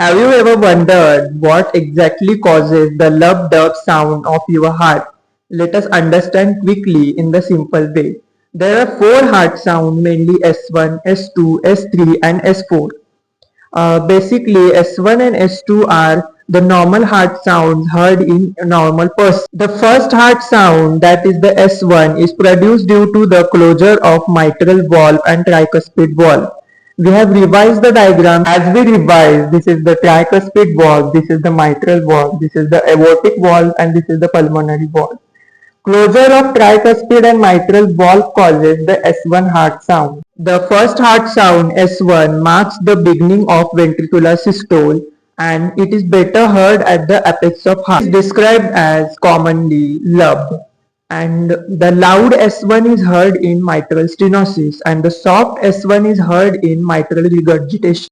Have you ever wondered what exactly causes the lub-dub sound of your heart? Let us understand quickly in the simple way. There are four heart sounds, mainly S1, S2, S3 and S4. Basically, S1 and S2 are the normal heart sounds heard in a normal person. The first heart sound, that is the S1, is produced due to the closure of mitral valve and tricuspid valve. We have revised the diagram. As we revise, this is the tricuspid valve, this is the mitral valve, this is the aortic valve, and this is the pulmonary valve. Closure of tricuspid and mitral valve causes the S1 heart sound. The first heart sound S1 marks the beginning of ventricular systole and it is better heard at the apex of heart. It is described as commonly lub, and the loud S1 is heard in mitral stenosis and the soft S1 is heard in mitral regurgitation.